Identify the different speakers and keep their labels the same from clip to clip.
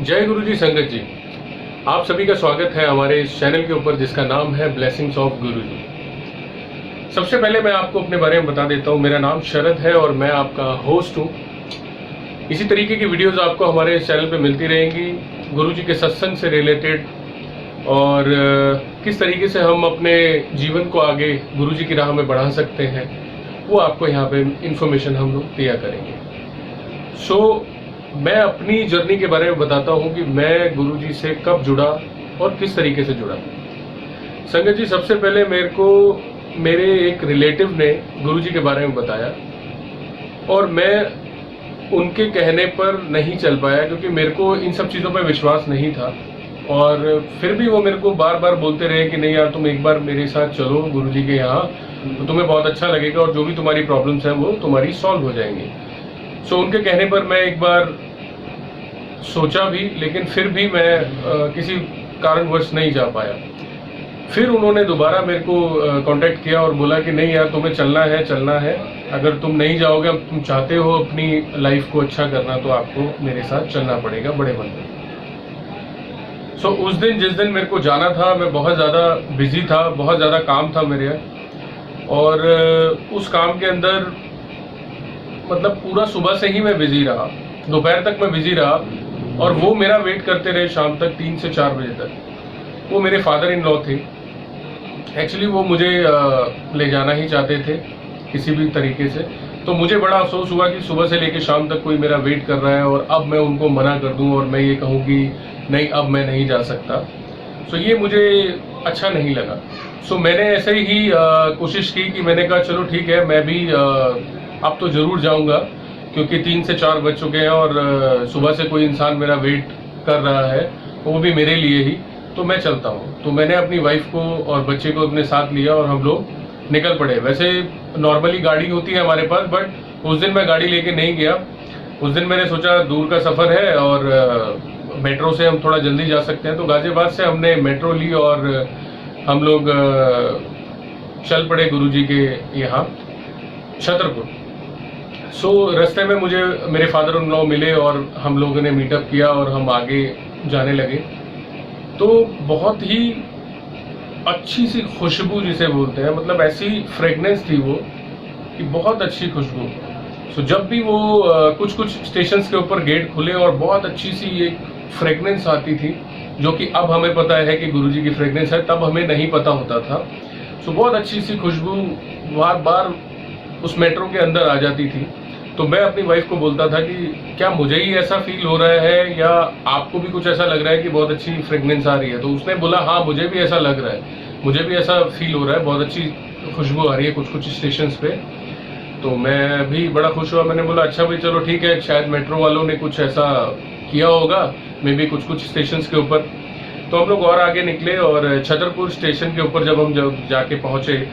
Speaker 1: जय गुरु जी संगत जी, आप सभी का स्वागत है हमारे इस चैनल के ऊपर जिसका नाम है ब्लेसिंग्स ऑफ गुरु जी। सबसे पहले मैं आपको अपने बारे में बता देता हूँ। मेरा नाम शरद है और मैं आपका होस्ट हूँ। इसी तरीके की वीडियोस आपको हमारे इस चैनल पे मिलती रहेंगी, गुरु जी के सत्संग से रिलेटेड, और किस तरीके से हम अपने जीवन को आगे गुरु जी की राह में बढ़ा सकते हैं, वो आपको यहाँ पे इंफॉर्मेशन हम लोग दिया करेंगे। मैं अपनी जर्नी के बारे में बताता हूँ कि मैं गुरुजी से कब जुड़ा और किस तरीके से जुड़ा। संगत जी, सबसे पहले मेरे एक रिलेटिव ने गुरुजी के बारे में बताया और मैं उनके कहने पर नहीं चल पाया क्योंकि मेरे को इन सब चीज़ों पर विश्वास नहीं था। और फिर भी वो मेरे को बार बार बोलते रहे कि नहीं यार, तुम एक बार मेरे साथ चलो गुरुजी के यहाँ, तो तुम्हें बहुत अच्छा लगेगा और जो भी तुम्हारी प्रॉब्लम्स हैं वो तुम्हारी सॉल्व हो जाएंगी। उनके कहने पर मैं एक बार सोचा भी, लेकिन फिर भी मैं किसी कारणवश नहीं जा पाया। फिर उन्होंने दोबारा मेरे को कांटेक्ट किया और बोला कि नहीं यार, तुम्हें चलना है। अगर तुम नहीं जाओगे, तुम चाहते हो अपनी लाइफ को अच्छा करना, तो आपको मेरे साथ चलना पड़ेगा बड़े मंदिर। उस दिन जिस दिन मेरे को जाना था, मैं बहुत ज़्यादा बिजी था, बहुत ज़्यादा काम था मेरे, और उस काम के अंदर मतलब पूरा सुबह से ही मैं बिजी रहा, दोपहर तक मैं बिजी रहा, और वो मेरा वेट करते रहे शाम तक 3 से 4 बजे तक। वो मेरे फादर इन लॉ थे। एक्चुअली वो मुझे ले जाना ही चाहते थे किसी भी तरीके से। तो मुझे बड़ा अफसोस हुआ कि सुबह से लेकर शाम तक कोई मेरा वेट कर रहा है और अब मैं उनको मना कर दूं और मैं ये कहूँ कि नहीं, अब मैं नहीं जा सकता। ये मुझे अच्छा नहीं लगा। मैंने ऐसे ही कोशिश की कि मैंने कहा चलो ठीक है, मैं भी अब तो ज़रूर जाऊंगा, क्योंकि 3 से 4 बज चुके हैं और सुबह से कोई इंसान मेरा वेट कर रहा है, वो भी मेरे लिए ही, तो मैं चलता हूँ। तो मैंने अपनी वाइफ को और बच्चे को अपने साथ लिया और हम लोग निकल पड़े। वैसे नॉर्मली गाड़ी होती है हमारे पास, बट उस दिन मैं गाड़ी लेके नहीं गया। उस दिन मैंने सोचा दूर का सफ़र है और मेट्रो से हम थोड़ा जल्दी जा सकते हैं, तो गाजियाबाद से हमने मेट्रो ली और हम लोग चल पड़े गुरुजी के यहाँ छतरपुर। रास्ते में मुझे मेरे फादर इन लॉ मिले और हम लोगों ने मीटअप किया और हम आगे जाने लगे। तो बहुत ही अच्छी सी खुशबू जिसे बोलते हैं, मतलब ऐसी फ्रेगनेंस थी वो कि बहुत अच्छी खुशबू। जब भी वो कुछ कुछ स्टेशंस के ऊपर गेट खुले और बहुत अच्छी सी एक फ्रेगनेंस आती थी, जो कि अब हमें पता है कि गुरुजी की फ्रेगनेंस है, तब हमें नहीं पता होता था। बहुत अच्छी सी खुशबू बार बार उस मेट्रो के अंदर आ जाती थी। तो मैं अपनी वाइफ को बोलता था कि क्या मुझे ही ऐसा फील हो रहा है या आपको भी कुछ ऐसा लग रहा है कि बहुत अच्छी फ्रेगनेंस आ रही है। तो उसने बोला हाँ, मुझे भी ऐसा लग रहा है, मुझे भी ऐसा फील हो रहा है, बहुत अच्छी खुशबू आ रही है कुछ कुछ स्टेशन पे। तो मैं भी बड़ा खुश हुआ। मैंने बोला अच्छा भाई चलो ठीक है, शायद मेट्रो वालों ने कुछ ऐसा किया होगा, मे भी कुछ कुछ स्टेशन के ऊपर। तो हम लोग और आगे निकले और छतरपुर स्टेशन के ऊपर जब जाके पहुंचे,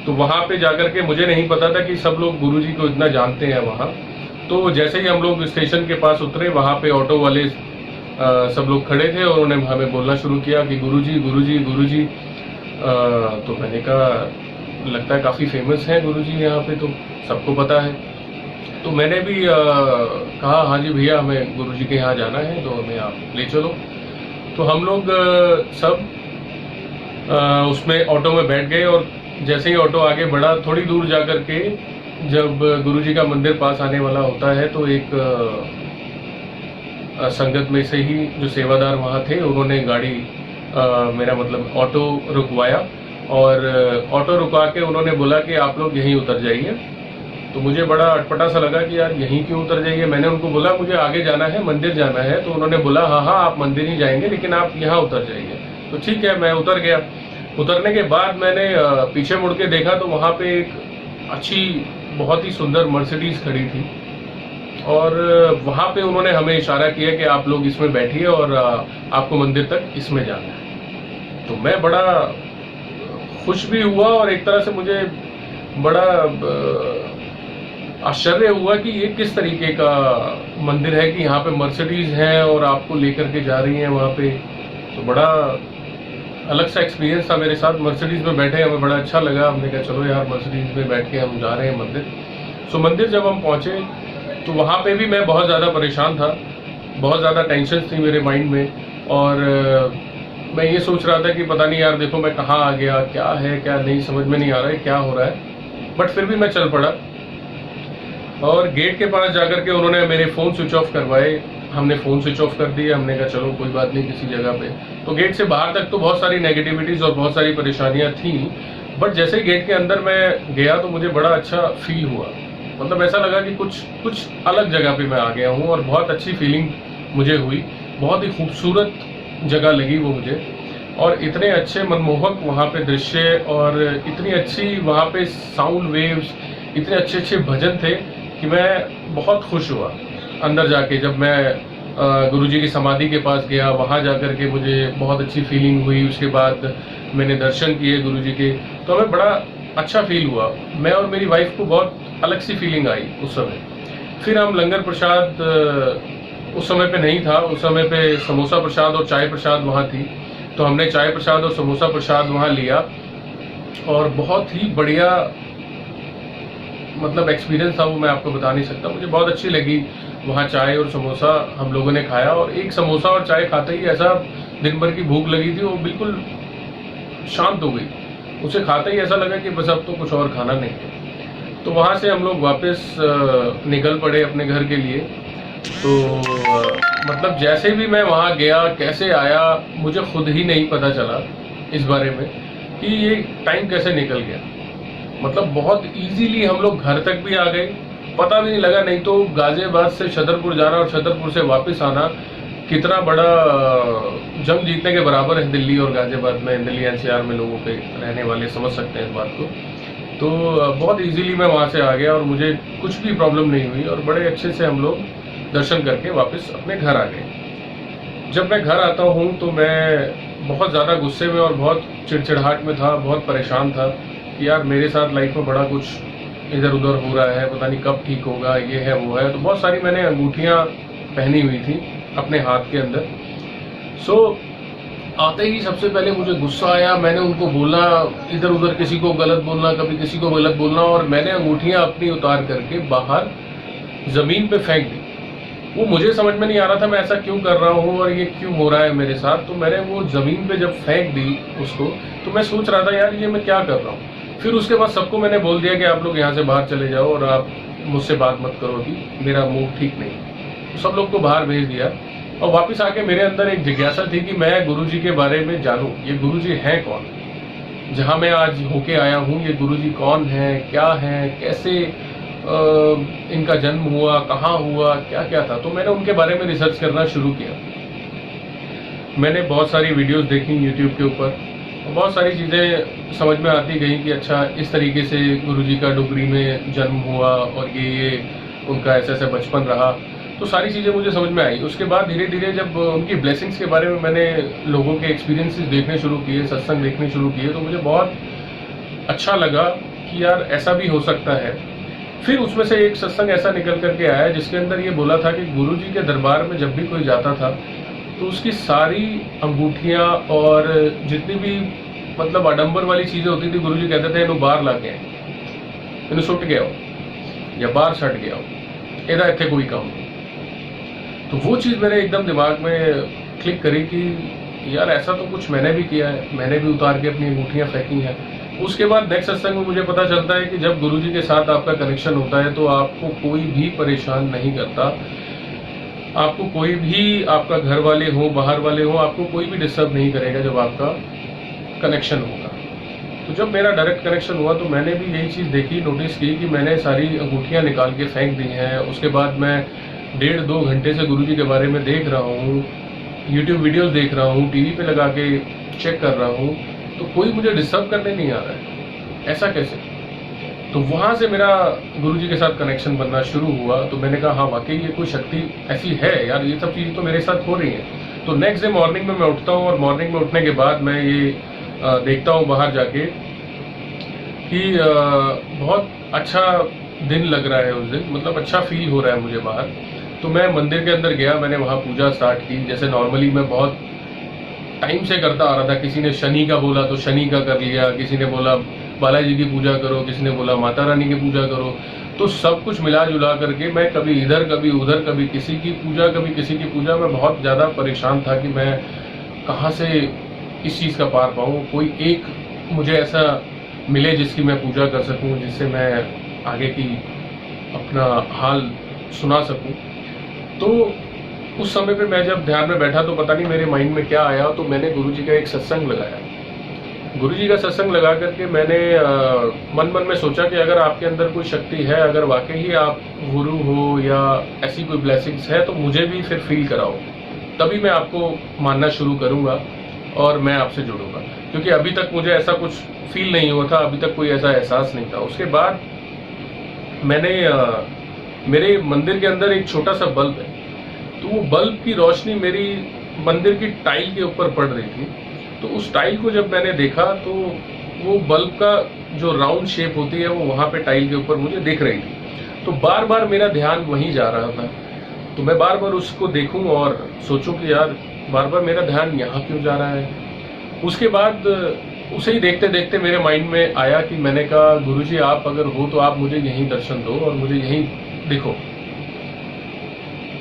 Speaker 1: तो वहाँ पे जाकर के मुझे नहीं पता था कि सब लोग गुरुजी को इतना जानते हैं वहाँ। तो जैसे ही हम लोग स्टेशन के पास उतरे, वहाँ पे ऑटो वाले सब लोग खड़े थे और उन्होंने हमें बोलना शुरू किया कि गुरुजी गुरुजी गुरुजी। तो मैंने कहा लगता है काफ़ी फेमस है गुरुजी यहाँ पे, तो सबको पता है। तो मैंने भी कहा हाँ जी भैया, हमें गुरुजी के यहाँ जाना है, तो हमें आप ले चलो। तो हम लोग सब उसमें ऑटो में बैठ गए और जैसे ही ऑटो आगे बढ़ा, थोड़ी दूर जाकर के जब गुरुजी का मंदिर पास आने वाला होता है, तो एक संगत में से ही जो सेवादार वहाँ थे, उन्होंने गाड़ी मेरा मतलब ऑटो रुकवाया और ऑटो रुकवा के उन्होंने बोला कि आप लोग यहीं उतर जाइए। तो मुझे बड़ा अटपटा सा लगा कि यार यहीं क्यों उतर जाइए। मैंने उनको बोला मुझे आगे जाना है, मंदिर जाना है। तो उन्होंने बोला हाँ हाँ, आप मंदिर ही जाएंगे, लेकिन आप यहाँ उतर जाइए। तो ठीक है, मैं उतर गया। उतरने के बाद मैंने पीछे मुड़ के देखा, तो वहाँ पे एक अच्छी बहुत ही सुंदर मर्सिडीज खड़ी थी और वहाँ पे उन्होंने हमें इशारा किया कि आप लोग इसमें बैठिए और आपको मंदिर तक इसमें जाना है। तो मैं बड़ा खुश भी हुआ और एक तरह से मुझे बड़ा आश्चर्य हुआ कि ये किस तरीके का मंदिर है कि यहाँ पे मर्सिडीज है और आपको लेकर के जा रही हैं वहाँ पे। तो बड़ा अलग सा एक्सपीरियंस था मेरे साथ। मर्सिडीज में बैठे, हमें बड़ा अच्छा लगा। हमने कहा चलो यार, मर्सिडीज में बैठ के हम जा रहे हैं मंदिर। मंदिर जब हम पहुँचे तो वहाँ पे भी मैं बहुत ज़्यादा परेशान था बहुत ज़्यादा टेंशन थी मेरे माइंड में, और मैं ये सोच रहा था कि पता नहीं यार, देखो मैं कहाँ आ गया, क्या है क्या नहीं, समझ में नहीं आ रहा है क्या हो रहा है। बट फिर भी मैं चल पड़ा, और गेट के पास जाकर के उन्होंने मेरे फ़ोन स्विच ऑफ करवाए। हमने फ़ोन स्विच ऑफ कर दिया, हमने कहा चलो कोई बात नहीं किसी जगह पे। तो गेट से बाहर तक तो बहुत सारी नेगेटिविटीज़ और बहुत सारी परेशानियाँ थी, बट जैसे ही गेट के अंदर मैं गया तो मुझे बड़ा अच्छा फील हुआ। मतलब ऐसा लगा कि कुछ अलग जगह पे मैं आ गया हूँ, और बहुत अच्छी फीलिंग मुझे हुई। बहुत ही खूबसूरत जगह लगी वो मुझे, और इतने अच्छे मनमोहक वहाँ पे दृश्य, और इतनी अच्छी वहाँ पे साउंड वेव्स, इतने अच्छे अच्छे भजन थे कि मैं बहुत खुश हुआ अंदर जाके। जब मैं गुरुजी की समाधि के पास गया, वहाँ जाकर के मुझे बहुत अच्छी फीलिंग हुई। उसके बाद मैंने दर्शन किए गुरुजी के, तो हमें बड़ा अच्छा फील हुआ। मैं और मेरी वाइफ को बहुत अलग सी फीलिंग आई उस समय। फिर हम लंगर प्रसाद, उस समय पे नहीं था, उस समय पे समोसा प्रसाद और चाय प्रसाद वहाँ थी, तो हमने चाय प्रसाद और समोसा प्रसाद वहाँ लिया, और बहुत ही बढ़िया मतलब एक्सपीरियंस था वो, मैं आपको बता नहीं सकता। मुझे बहुत अच्छी लगी वहाँ चाय और समोसा हम लोगों ने खाया, और एक समोसा और चाय खाते ही ऐसा दिन भर की भूख लगी थी वो बिल्कुल शांत हो गई। उसे खाते ही ऐसा लगा कि बस अब तो कुछ और खाना नहीं है। तो वहाँ से हम लोग वापस निकल पड़े अपने घर के लिए। तो मतलब जैसे भी मैं वहाँ गया, कैसे आया, मुझे खुद ही नहीं पता चला इस बारे में कि ये टाइम कैसे निकल गया। मतलब बहुत इजीली हम लोग घर तक भी आ गए, पता भी नहीं लगा। नहीं तो गाजियाबाद से छतरपुर जाना और छतरपुर से वापस आना कितना बड़ा जंग जीतने के बराबर है दिल्ली और गाजियाबाद में, दिल्ली एनसीआर में लोगों के रहने वाले समझ सकते हैं इस बात को। तो बहुत इजीली मैं वहाँ से आ गया, और मुझे कुछ भी प्रॉब्लम नहीं हुई, और बड़े अच्छे से हम लोग दर्शन करके वापस अपने घर आ गए। जब मैं घर आता हूँ तो मैं बहुत ज़्यादा गुस्से में और बहुत चिड़चिड़ाहट में था, बहुत परेशान था कि यार मेरे साथ लाइफ में बड़ा कुछ इधर उधर हो रहा है, पता नहीं कब ठीक होगा, ये है वो है। तो बहुत सारी मैंने अंगूठियाँ पहनी हुई थी अपने हाथ के अंदर। सो आते ही सबसे पहले मुझे गुस्सा आया। मैंने उनको बोला, इधर उधर किसी को गलत बोलना, कभी किसी को गलत बोलना, और मैंने अंगूठियाँ अपनी उतार करके बाहर ज़मीन पे फेंक दी। वो मुझे समझ में नहीं आ रहा था मैं ऐसा क्यों कर रहा हूँ और ये क्यों हो रहा है मेरे साथ। तो मैंने वो ज़मीन पे जब फेंक दी उसको, तो मैं सोच रहा था यार ये मैं क्या कर रहा हूँ। फिर उसके बाद सबको मैंने बोल दिया कि आप लोग यहाँ से बाहर चले जाओ और आप मुझसे बात मत करो, अभी मेरा मूड ठीक नहीं। तो सब लोग को बाहर भेज दिया, और वापस आके मेरे अंदर एक जिज्ञासा थी कि मैं गुरुजी के बारे में जानूं, ये गुरुजी हैं कौन, जहाँ मैं आज होके आया हूँ। ये गुरुजी कौन है, क्या है, कैसे इनका जन्म हुआ, कहाँ हुआ, क्या क्या था। तो मैंने उनके बारे में रिसर्च करना शुरू किया। मैंने बहुत सारी वीडियोस देखी यूट्यूब के ऊपर, बहुत सारी चीज़ें समझ में आती गई कि अच्छा इस तरीके से गुरुजी का डुगरी में जन्म हुआ, और ये उनका ऐसा ऐसा बचपन रहा। तो सारी चीज़ें मुझे समझ में आई। उसके बाद धीरे धीरे जब उनकी ब्लेसिंग्स के बारे में मैंने लोगों के एक्सपीरियंसेस देखने शुरू किए, सत्संग देखने शुरू किए, तो मुझे बहुत अच्छा लगा कि यार ऐसा भी हो सकता है। फिर उसमें से एक सत्संग ऐसा निकल करके आया जिसके अंदर ये बोला था कि गुरुजी के दरबार में जब भी कोई जाता था तो उसकी सारी अंगूठियाँ और जितनी भी मतलब आडंबर वाली चीज़ें होती थी, गुरुजी कहते थे इन्हों बाहर ला के इन्हों सुट गया हो या बाहर सट गया हो, एदा इतने कोई काम। तो वो चीज़ मेरे एकदम दिमाग में क्लिक करी कि यार ऐसा तो कुछ मैंने भी किया है, मैंने भी उतार के अपनी अंगूठियाँ फेंकी हैं। उसके बाद नेक्स्ट सत्संग में मुझे पता चलता है कि जब गुरुजी के साथ आपका कनेक्शन होता है तो आपको कोई भी परेशान नहीं करता, आपको कोई भी, आपका घर वाले हो बाहर वाले हो, आपको कोई भी डिस्टर्ब नहीं करेगा जब आपका कनेक्शन होगा। तो जब मेरा डायरेक्ट कनेक्शन हुआ तो मैंने भी यही चीज़ देखी, नोटिस की कि मैंने सारी अंगूठियाँ निकाल के फेंक दी हैं। उसके बाद मैं 1.5-2 घंटे से गुरुजी के बारे में देख रहा हूँ, यूट्यूब वीडियोस देख रहा हूँ, टीवी पे लगा के चेक कर रहा हूँ, तो कोई मुझे डिस्टर्ब करने नहीं आ रहा है, ऐसा कैसे। तो वहाँ से मेरा गुरुजी के साथ कनेक्शन बनना शुरू हुआ। तो मैंने कहा हाँ वाकई ये कोई शक्ति ऐसी है यार, ये सब चीज़ तो मेरे साथ हो रही है। तो नेक्स्ट डे मॉर्निंग में मैं उठता हूँ, और मॉर्निंग में उठने के बाद मैं ये देखता हूँ बाहर जाके कि बहुत अच्छा दिन लग रहा है उस दिन, मतलब अच्छा फील हो रहा है मुझे बाहर। तो मैं मंदिर के अंदर गया, मैंने वहाँ पूजा स्टार्ट की, जैसे नॉर्मली मैं बहुत टाइम से करता आ रहा था। किसी ने शनि का बोला तो शनि का कर लिया, किसी ने बोला बालाजी की पूजा करो, किसी ने बोला माता रानी की पूजा करो। तो सब कुछ मिला जुला करके मैं कभी इधर कभी उधर, कभी किसी की पूजा कभी किसी की पूजा, मैं बहुत ज़्यादा परेशान था कि मैं कहाँ से इस चीज़ का पार पाऊँ। कोई एक मुझे ऐसा मिले जिसकी मैं पूजा कर सकूँ, जिससे मैं आगे की अपना हाल सुना सकूँ। तो उस समय पे मैं जब ध्यान में बैठा तो पता नहीं मेरे माइंड में क्या आया, तो मैंने गुरुजी का एक सत्संग लगाया। गुरुजी का सत्संग लगा करके मैंने मन मन में सोचा कि अगर आपके अंदर कोई शक्ति है, अगर वाकई ही आप गुरु हो या ऐसी कोई ब्लेसिंग्स है, तो मुझे भी फिर फील कराओ, तभी मैं आपको मानना शुरू करूँगा और मैं आपसे जुड़ूंगा। क्योंकि अभी तक मुझे ऐसा कुछ फील नहीं हुआ था, अभी तक कोई ऐसा एहसास नहीं था। उसके बाद मैंने मेरे मंदिर के अंदर एक छोटा सा बल्ब है, तो वो बल्ब की रोशनी मेरी मंदिर की टाइल के ऊपर पड़ रही थी। तो उस टाइल को जब मैंने देखा तो वो बल्ब का जो राउंड शेप होती है वो वहाँ पे टाइल के ऊपर मुझे दिख रही थी। तो बार बार मेरा ध्यान वहीं जा रहा था, तो मैं बार बार उसको देखूं और सोचूं कि यार बार बार मेरा ध्यान यहाँ क्यों जा रहा है। उसके बाद उसे ही देखते देखते मेरे माइंड में आया कि मैंने कहा गुरुजी आप अगर हो तो आप मुझे यहीं दर्शन दो और मुझे यहीं दिखो।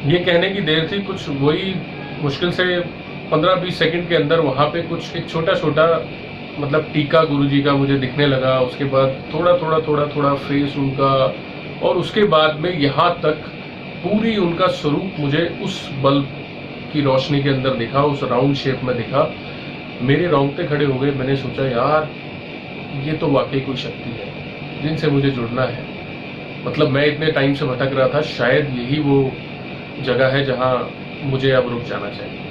Speaker 1: ये कहने की देर थी, कुछ वही मुश्किल से 15-20 सेकंड के अंदर वहाँ पे कुछ एक छोटा छोटा मतलब टीका गुरुजी का मुझे दिखने लगा। उसके बाद थोड़ा थोड़ा फेस उनका, और उसके बाद में यहाँ तक पूरी उनका स्वरूप मुझे उस बल्ब की रोशनी के अंदर दिखा, उस राउंड शेप में दिखा। मेरे रोंगटे खड़े हो गए। मैंने सोचा यार ये तो वाकई कोई शक्ति है जिनसे मुझे जुड़ना है। मतलब मैं इतने टाइम से भटक रहा था, शायद यही वो जगह है जहाँ मुझे अब रुक जाना चाहिए।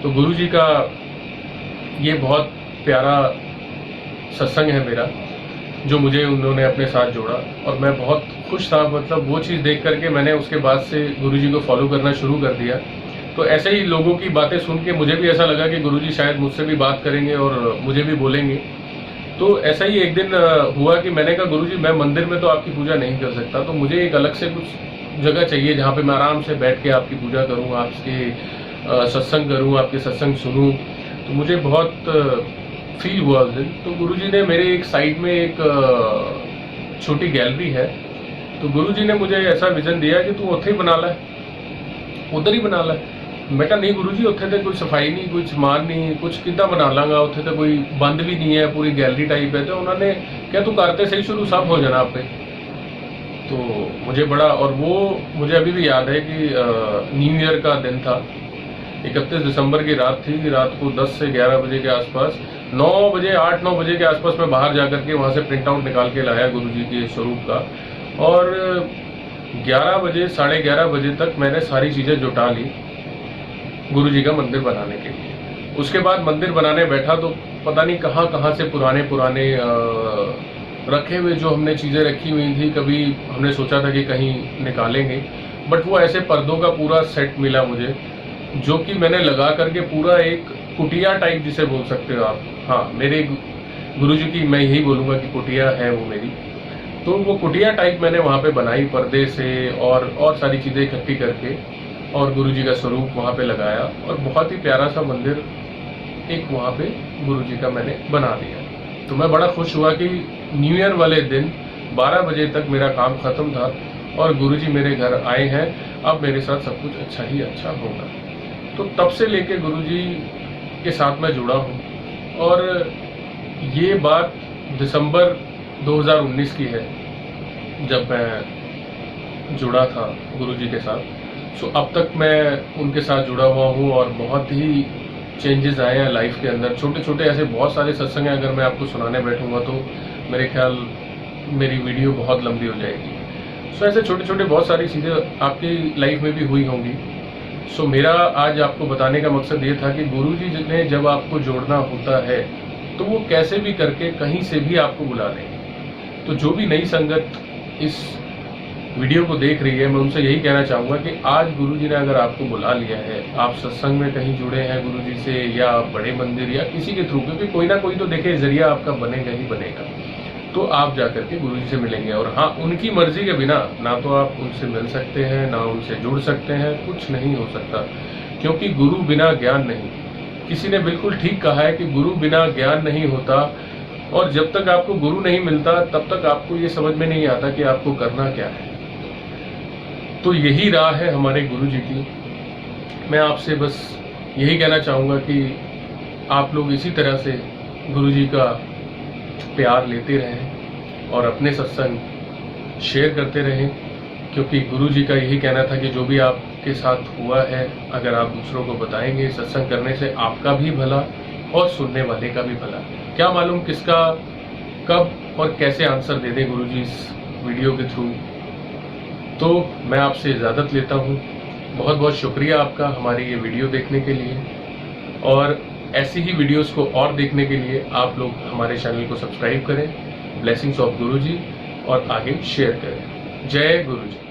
Speaker 1: तो गुरुजी का ये बहुत प्यारा सत्संग है मेरा, जो मुझे उन्होंने अपने साथ जोड़ा और मैं बहुत खुश था। मतलब वो चीज़ देख करके मैंने उसके बाद से गुरुजी को फॉलो करना शुरू कर दिया। तो ऐसे ही लोगों की बातें सुन के मुझे भी ऐसा लगा कि गुरुजी शायद मुझसे भी बात करेंगे और मुझे भी बोलेंगे। तो ऐसा ही एक दिन हुआ कि मैंने कहा गुरुजी मैं मंदिर में तो आपकी पूजा नहीं कर सकता, तो मुझे एक अलग से कुछ जगह चाहिए जहाँ पे मैं आराम से बैठ के आपकी पूजा करूँ, आपके सत्संग करूँ, आपके सत्संग सुनूँ। तो मुझे बहुत फील हुआ उस दिन। तो गुरुजी ने मेरे एक साइड में एक छोटी गैलरी है, तो गुरुजी ने मुझे ऐसा विजन दिया कि तू उत्थे ही बना ला, उधर ही बना ला। मैं कहा नहीं गुरुजी उत्थे तो कोई सफाई नहीं, कोई समान नहीं, कुछ कितना बना लांगा, उत्थे तो कोई बंद भी नहीं है, पूरी गैलरी टाइप है। तो उन्होंने क्या तू करते सही शुरू सब हो जाना आपे। तो मुझे बड़ा, और वो मुझे अभी भी याद है कि न्यू ईयर का दिन था, 31 दिसंबर की रात थी। रात को 10 से 11 बजे के आसपास, 9 बजे 8-9 बजे के आसपास मैं बाहर जा करके वहाँ से प्रिंट आउट निकाल के लाया गुरुजी के स्वरूप का, और 11 बजे 11:30 बजे तक मैंने सारी चीज़ें जुटा ली गुरुजी का मंदिर बनाने के लिए। उसके बाद मंदिर बनाने बैठा तो पता नहीं कहाँ कहाँ से पुराने रखे हुए जो हमने चीज़ें रखी हुई थी, कभी हमने सोचा था कि कहीं निकालेंगे, बट वो ऐसे पर्दों का पूरा सेट मिला मुझे, जो कि मैंने लगा करके पूरा एक कुटिया टाइप जिसे बोल सकते हो आप। हाँ, मेरे गुरुजी की मैं यही बोलूँगा कि कुटिया है वो मेरी। तो वो कुटिया टाइप मैंने वहाँ पे बनाई पर्दे से और सारी चीज़ें इकट्ठी करके, और गुरुजी का स्वरूप वहाँ पे लगाया, और बहुत ही प्यारा सा मंदिर एक वहाँ पे गुरुजी का मैंने बना दिया। तो मैं बड़ा खुश हुआ कि न्यू ईयर वाले दिन 12 बजे तक मेरा काम ख़त्म था और गुरुजी मेरे घर आए हैं। अब मेरे साथ सब कुछ अच्छा ही अच्छा होगा। तो तब से लेके गुरुजी के साथ मैं जुड़ा हूँ, और ये बात दिसंबर 2019 की है जब मैं जुड़ा था गुरुजी के साथ। सो अब तक मैं उनके साथ जुड़ा हुआ हूँ और बहुत ही चेंजेस आए हैं लाइफ के अंदर। छोटे छोटे ऐसे बहुत सारे सत्संग हैं, अगर मैं आपको सुनाने बैठूंगा तो मेरे ख्याल मेरी वीडियो बहुत लंबी हो जाएगी। सो ऐसे छोटे छोटे बहुत सारी चीज़ें आपकी लाइफ में भी हुई होंगी। सो मेरा आज आपको बताने का मकसद ये था कि गुरुजी ने जब आपको जोड़ना होता है तो वो कैसे भी करके कहीं से भी आपको बुला लेंगे। तो जो भी नई संगत इस वीडियो को देख रही है, मैं उनसे यही कहना चाहूँगा कि आज गुरुजी ने अगर आपको बुला लिया है, आप सत्संग में कहीं जुड़े हैं गुरुजी से, या बड़े मंदिर या किसी के थ्रू, क्योंकि कोई ना कोई तो देखिए जरिया आपका बनेगा ही बनेगा, तो आप जाकर के गुरुजी से मिलेंगे। और हाँ, उनकी मर्जी के बिना ना तो आप उनसे मिल सकते हैं, ना उनसे जुड़ सकते हैं, कुछ नहीं हो सकता, क्योंकि गुरु बिना ज्ञान नहीं। किसी ने बिल्कुल ठीक कहा है कि गुरु बिना ज्ञान नहीं होता, और जब तक आपको गुरु नहीं मिलता तब तक आपको ये समझ में नहीं आता कि आपको करना क्या है। तो यही राह है हमारे गुरु जी की। मैं आपसे बस यही कहना चाहूँगा कि आप लोग इसी तरह से गुरु जी का प्यार लेते रहें और अपने सत्संग शेयर करते रहें, क्योंकि गुरु जी का यही कहना था कि जो भी आपके साथ हुआ है अगर आप दूसरों को बताएंगे, सत्संग करने से आपका भी भला और सुनने वाले का भी भला। क्या मालूम किसका कब और कैसे आंसर दे दे गुरु जी इस वीडियो के थ्रू। तो मैं आपसे इजाज़त लेता हूँ। बहुत बहुत शुक्रिया आपका हमारी ये वीडियो देखने के लिए, और ऐसी ही वीडियोस को और देखने के लिए आप लोग हमारे चैनल को सब्सक्राइब करें, ब्लेसिंग्स ऑफ गुरु जी, और आगे शेयर करें। जय गुरु जी।